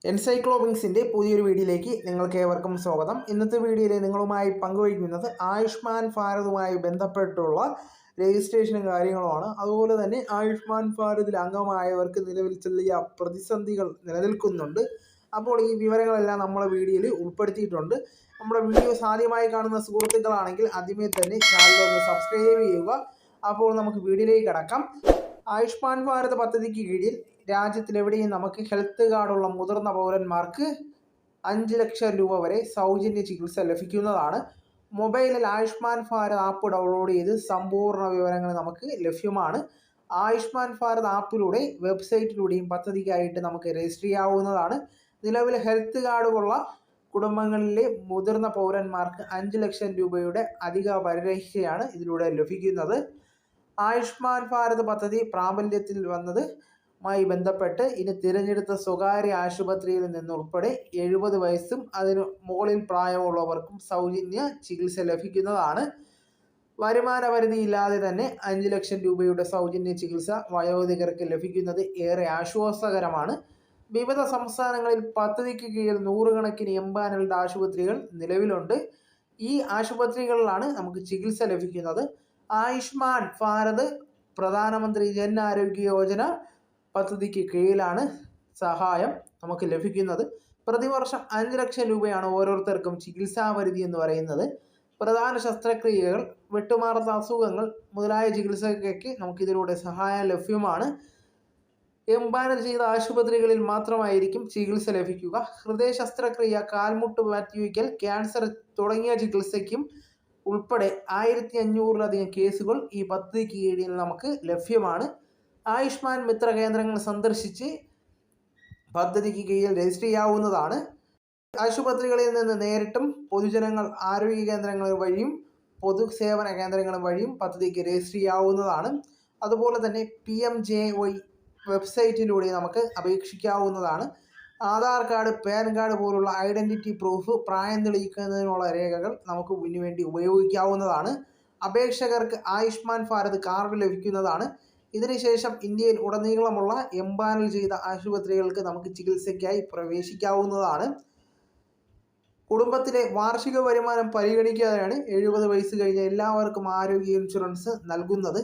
എൻസൈക്ലോബിങ്സിൻ്റെ പുതിയൊരു വീഡിയോയിലേക്ക് നിങ്ങൾക്ക് ഏവർക്കും സ്വാഗതം. ഇന്നത്തെ വീഡിയോയിൽ നിങ്ങളുമായി പങ്കുവയ്ക്കുന്നത് ആയുഷ്മാൻ ഭാരതുമായി ബന്ധപ്പെട്ടുള്ള രജിസ്ട്രേഷനും കാര്യങ്ങളുമാണ്. അതുപോലെ തന്നെ ആയുഷ്മാൻ ഭാരതിൽ അംഗമായവർക്ക് നിലവിൽ ചെറിയ പ്രതിസന്ധികൾ നിലനിൽക്കുന്നുണ്ട്. അപ്പോൾ ഈ വിവരങ്ങളെല്ലാം നമ്മുടെ വീഡിയോയിൽ ഉൾപ്പെടുത്തിയിട്ടുണ്ട്. നമ്മുടെ വീഡിയോസ് ആദ്യമായി കാണുന്ന സുഹൃത്തുക്കളാണെങ്കിൽ ആദ്യമേ തന്നെ ചാനലൊന്ന് സബ്സ്ക്രൈബ് ചെയ്യുക. അപ്പോൾ നമുക്ക് വീഡിയോയിലേക്ക് കടക്കാം. ആയുഷ്മാൻ ഭാരത് പദ്ധതിക്ക് കീഴിൽ രാജ്യത്തിലെവിടെയും നമുക്ക് ഹെൽത്ത് കാർഡുള്ള മുതിർന്ന പൗരന്മാർക്ക് 5 ലക്ഷം രൂപ വരെ സൗജന്യ ചികിത്സ ലഭിക്കുന്നതാണ്. മൊബൈലിൽ ആയുഷ്മാൻ ഭാരത് ആപ്പ് ഡൗൺലോഡ് ചെയ്ത് സമ്പൂർണ്ണ വിവരങ്ങൾ നമുക്ക് ലഭ്യമാണ്. ആയുഷ്മാൻ ഭാരത് ആപ്പിലൂടെ വെബ്സൈറ്റിലൂടെയും പദ്ധതിക്കായിട്ട് നമുക്ക് രജിസ്റ്റർ ചെയ്യാവുന്നതാണ്. നിലവിൽ ഹെൽത്ത് കാർഡുള്ള കുടുംബങ്ങളിലെ മുതിർന്ന പൗരന്മാർക്ക് 5 ലക്ഷം രൂപയുടെ അധിക പരിരക്ഷയാണ് ഇതിലൂടെ ലഭിക്കുന്നത്. ആയുഷ്മാൻ ഭാരത് പദ്ധതി പ്രാബല്യത്തിൽ വന്നതുമായി ബന്ധപ്പെട്ട് ഇനി തിരഞ്ഞെടുത്ത സ്വകാര്യ ആശുപത്രിയിൽ നിന്നുൾപ്പെടെ 70 വയസ്സും അതിന് മുകളിൽ പ്രായമുള്ളവർക്കും സൗജന്യ ചികിത്സ ലഭിക്കുന്നതാണ്. വരുമാന പരിധിയില്ലാതെ തന്നെ 5 ലക്ഷം രൂപയുടെ സൗജന്യ ചികിത്സ വയോധികർക്ക് ലഭിക്കുന്നത് ഏറെ ആശ്വാസകരമാണ്. വിവിധ സംസ്ഥാനങ്ങളിൽ പദ്ധതിക്ക് കീഴിൽ നൂറുകണക്കിന് എംപാനൽഡ് ആശുപത്രികൾ നിലവിലുണ്ട്. ഈ ആശുപത്രികളിലാണ് നമുക്ക് ചികിത്സ ലഭിക്കുന്നത്. ആയുഷ്മാൻ ഭാരത് പ്രധാനമന്ത്രി ജൻ ആരോഗ്യ യോജന പദ്ധതിക്ക് കീഴിലാണ് സഹായം നമുക്ക് ലഭിക്കുന്നത്. പ്രതിവർഷം 5 ലക്ഷം രൂപയാണ് ഓരോരുത്തർക്കും ചികിത്സാ പരിധി എന്ന് പറയുന്നത്. പ്രധാന ശസ്ത്രക്രിയകൾ, വിട്ടുമാറാത്ത അസുഖങ്ങൾ മുതലായ ചികിത്സയ്ക്കൊക്കെ നമുക്കിതിലൂടെ സഹായം ലഭ്യമാണ്. എംപാനൽ ചെയ്ത ആശുപത്രികളിൽ മാത്രമായിരിക്കും ചികിത്സ ലഭിക്കുക. ഹൃദയ ശസ്ത്രക്രിയ, കാൽമുട്ട് മാറ്റിവയ്ക്കൽ, ക്യാൻസർ തുടങ്ങിയ ചികിത്സയ്ക്കും ഉൾപ്പെടെ 1500-ലധികം കേസുകൾ ഈ പദ്ധതിക്ക് കീഴിൽ നമുക്ക് ലഭ്യമാണ്. ആയുഷ്മാൻ മിത്ര കേന്ദ്രങ്ങൾ സന്ദർശിച്ച് പദ്ധതിക്ക് കീഴിൽ രജിസ്റ്റർ ചെയ്യാവുന്നതാണ്. ആശുപത്രികളിൽ നിന്ന് നേരിട്ടും പൊതുജനങ്ങൾ ആരോഗ്യ കേന്ദ്രങ്ങൾ വഴിയും പൊതുസേവന കേന്ദ്രങ്ങൾ വഴിയും പദ്ധതിക്ക് രജിസ്റ്റർ ചെയ്യാവുന്നതാണ്. അതുപോലെ തന്നെ PMJY വെബ്സൈറ്റിലൂടെ നമുക്ക് അപേക്ഷിക്കാവുന്നതാണ്. ആധാർ കാർഡ്, പാൻ കാർഡ് പോലുള്ള ഐഡൻറ്റിറ്റി പ്രൂഫ്, പ്രായം തെളിയിക്കുന്നതിനുള്ള രേഖകൾ നമുക്ക് ഇതിനുവേണ്ടി ഉപയോഗിക്കാവുന്നതാണ്. അപേക്ഷകർക്ക് ആയുഷ്മാൻ ഭാരത് കാർഡ് ലഭിക്കുന്നതാണ്. ഇതിനുശേഷം ഇന്ത്യയിൽ ഉടനീളമുള്ള എംപാനൽ ചെയ്ത ആശുപത്രികൾക്ക് നമുക്ക് ചികിത്സയ്ക്കായി പ്രവേശിക്കാവുന്നതാണ്. കുടുംബത്തിലെ വാർഷിക വരുമാനം പരിഗണിക്കാതെയാണ് 70 വയസ്സ് കഴിഞ്ഞ എല്ലാവർക്കും ആരോഗ്യ ഇൻഷുറൻസ് നൽകുന്നത്.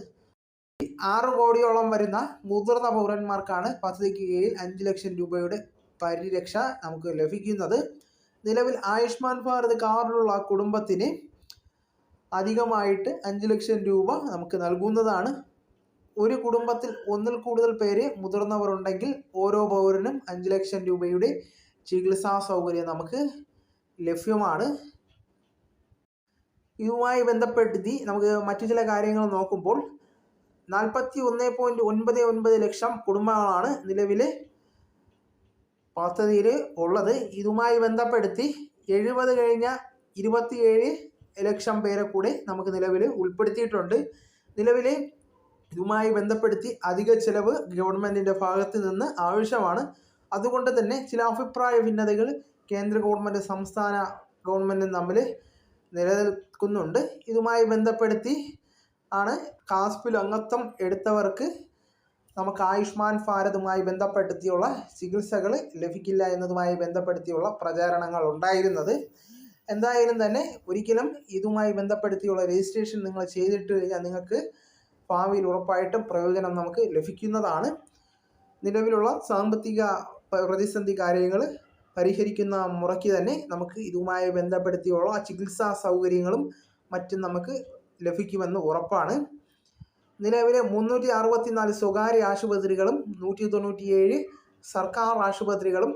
6 കോടിയോളം വരുന്ന മുതിർന്ന പൗരന്മാർക്കാണ് പദ്ധതിക്ക് കീഴിൽ 5 ലക്ഷം രൂപയുടെ പരിരക്ഷ നമുക്ക് ലഭിക്കുന്നത്. നിലവിൽ ആയുഷ്മാൻ ഭാരത് കാർഡിലുള്ള കുടുംബത്തിന് അധികമായിട്ട് 5 ലക്ഷം രൂപ നമുക്ക് നൽകുന്നതാണ്. ഒരു കുടുംബത്തിൽ ഒന്നിൽ കൂടുതൽ പേര് മുതിർന്നവർ ഉണ്ടെങ്കിൽ ഓരോ പൗരനും 5 ലക്ഷം രൂപയുടെ ചികിത്സാ സൗകര്യം നമുക്ക് ലഭ്യമാണ്. ഇതുമായി ബന്ധപ്പെടുത്തി നമുക്ക് മറ്റു ചില കാര്യങ്ങൾ നോക്കുമ്പോൾ 41.99 ലക്ഷം കുടുംബങ്ങളാണ് നിലവിലെ പദ്ധതിയിൽ ഉള്ളത്. ഇതുമായി ബന്ധപ്പെടുത്തി 70 കഴിഞ്ഞ 27 ലക്ഷം പേരെ കൂടെ നമുക്ക് നിലവിൽ ഉൾപ്പെടുത്തിയിട്ടുണ്ട്. നിലവിലെ ഇതുമായി ബന്ധപ്പെടുത്തി അധിക ചിലവ് ഗവൺമെൻറ്റിൻ്റെ ഭാഗത്ത് നിന്ന് ആവശ്യമാണ്. അതുകൊണ്ട് തന്നെ ചില അഭിപ്രായ ഭിന്നതകൾ കേന്ദ്ര ഗവൺമെൻറ് സംസ്ഥാന ഗവൺമെൻറ്റും തമ്മിൽ നിലനിൽക്കുന്നുണ്ട്. ഇതുമായി ബന്ധപ്പെടുത്തി ആണ് കാസ്പിൽ അംഗത്വം എടുത്തവർക്ക് നമുക്ക് ആയുഷ്മാൻ ഭാരതുമായി ബന്ധപ്പെടുത്തിയുള്ള ചികിത്സകൾ ലഭിക്കില്ല എന്നതുമായി ബന്ധപ്പെടുത്തിയുള്ള പ്രചാരണങ്ങൾ ഉണ്ടായിരുന്നത്. എന്തായാലും തന്നെ ഒരിക്കലും ഇതുമായി ബന്ധപ്പെടുത്തിയുള്ള രജിസ്ട്രേഷൻ നിങ്ങൾ ചെയ്തിട്ട് കഴിഞ്ഞാൽ നിങ്ങൾക്ക് ഭാവിയിൽ ഉറപ്പായിട്ടും പ്രയോജനം നമുക്ക് ലഭിക്കുന്നതാണ്. നിലവിലുള്ള സാമ്പത്തിക പ്രതിസന്ധി കാര്യങ്ങൾ പരിഹരിക്കുന്ന മുറയ്ക്ക് തന്നെ നമുക്ക് ഇതുമായി ബന്ധപ്പെടുത്തിയുള്ള ചികിത്സാ സൗകര്യങ്ങളും മറ്റും നമുക്ക് ലഭിക്കുമെന്ന് ഉറപ്പാണ്. നിലവിലെ 364 സ്വകാര്യ ആശുപത്രികളും 197 സർക്കാർ ആശുപത്രികളും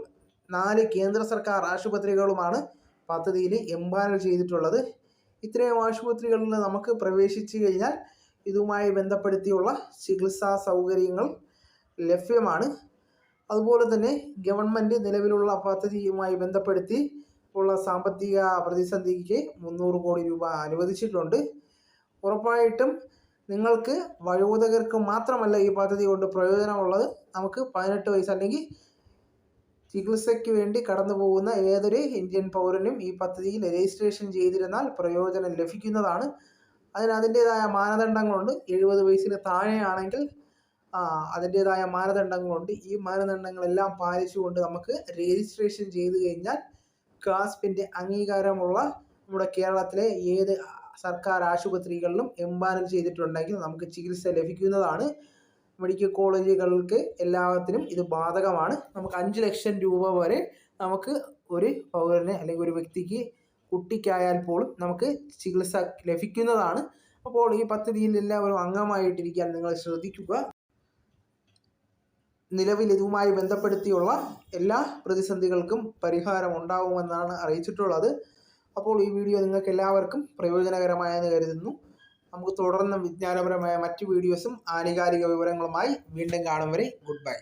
4 കേന്ദ്ര സർക്കാർ ആശുപത്രികളുമാണ് പദ്ധതിയിൽ എംപാനൽ ചെയ്തിട്ടുള്ളത്. ഇത്രയും ആശുപത്രികളിൽ നമുക്ക് പ്രവേശിച്ചു കഴിഞ്ഞാൽ ഇതുമായി ബന്ധപ്പെടുത്തിയുള്ള ചികിത്സാ സൗകര്യങ്ങൾ ലഭ്യമാണ്. അതുപോലെ തന്നെ ഗവൺമെൻറ് നിലവിലുള്ള പദ്ധതിയുമായി ബന്ധപ്പെടുത്തി ഉള്ള സാമ്പത്തിക പ്രതിസന്ധിക്ക് 300 കോടി രൂപ അനുവദിച്ചിട്ടുണ്ട്. ഉറപ്പായിട്ടും നിങ്ങൾക്ക് വയോധികർക്ക് മാത്രമല്ല ഈ പദ്ധതി കൊണ്ട് പ്രയോജനമുള്ളത്. നമുക്ക് 18 വയസ്സ് അല്ലെങ്കിൽ ചികിത്സയ്ക്ക് വേണ്ടി കടന്നു പോകുന്ന ഏതൊരു ഇന്ത്യൻ പൗരനും ഈ പദ്ധതിയിൽ രജിസ്ട്രേഷൻ ചെയ്തിരുന്നാൽ പ്രയോജനം ലഭിക്കുന്നതാണ്. അതിന് അതിൻ്റേതായ മാനദണ്ഡങ്ങളുണ്ട്. 70 വയസ്സിന് താഴെയാണെങ്കിൽ അതിൻ്റേതായ മാനദണ്ഡങ്ങളുണ്ട്. ഈ മാനദണ്ഡങ്ങളെല്ലാം പാലിച്ചുകൊണ്ട് നമുക്ക് രജിസ്ട്രേഷൻ ചെയ്ത് കഴിഞ്ഞാൽ കാസ്പിൻ്റെ അംഗീകാരമുള്ള നമ്മുടെ കേരളത്തിലെ ഏത് സർക്കാർ ആശുപത്രികളിലും എംപാനൽ ചെയ്തിട്ടുണ്ടെങ്കിൽ നമുക്ക് ചികിത്സ ലഭിക്കുന്നതാണ്. മെഡിക്കൽ കോളേജുകൾക്ക് എല്ലാത്തിനും ഇത് ബാധകമാണ്. നമുക്ക് 5 ലക്ഷം രൂപ വരെ നമുക്ക് ഒരു പൗരന് അല്ലെങ്കിൽ ഒരു വ്യക്തിക്ക് കുട്ടിക്കായാൽ പോലും നമുക്ക് ചികിത്സ ലഭിക്കുന്നതാണ്. അപ്പോൾ ഈ പദ്ധതിയിൽ എല്ലാവരും അംഗമായിട്ടിരിക്കാൻ നിങ്ങൾ ശ്രദ്ധിക്കുക. നിലവിൽ ഇതുമായി ബന്ധപ്പെടുത്തിയുള്ള എല്ലാ പ്രതിസന്ധികൾക്കും പരിഹാരം ഉണ്ടാവുമെന്നാണ് അറിയിച്ചിട്ടുള്ളത്. അപ്പോൾ ഈ വീഡിയോ നിങ്ങൾക്ക് എല്ലാവർക്കും പ്രയോജനകരമായെന്ന് കരുതുന്നു. നമുക്ക് തുടർന്നും വിജ്ഞാനപരമായ മറ്റു വീഡിയോസും ആധികാരിക വിവരങ്ങളുമായി വീണ്ടും കാണും വരെ ഗുഡ് ബൈ.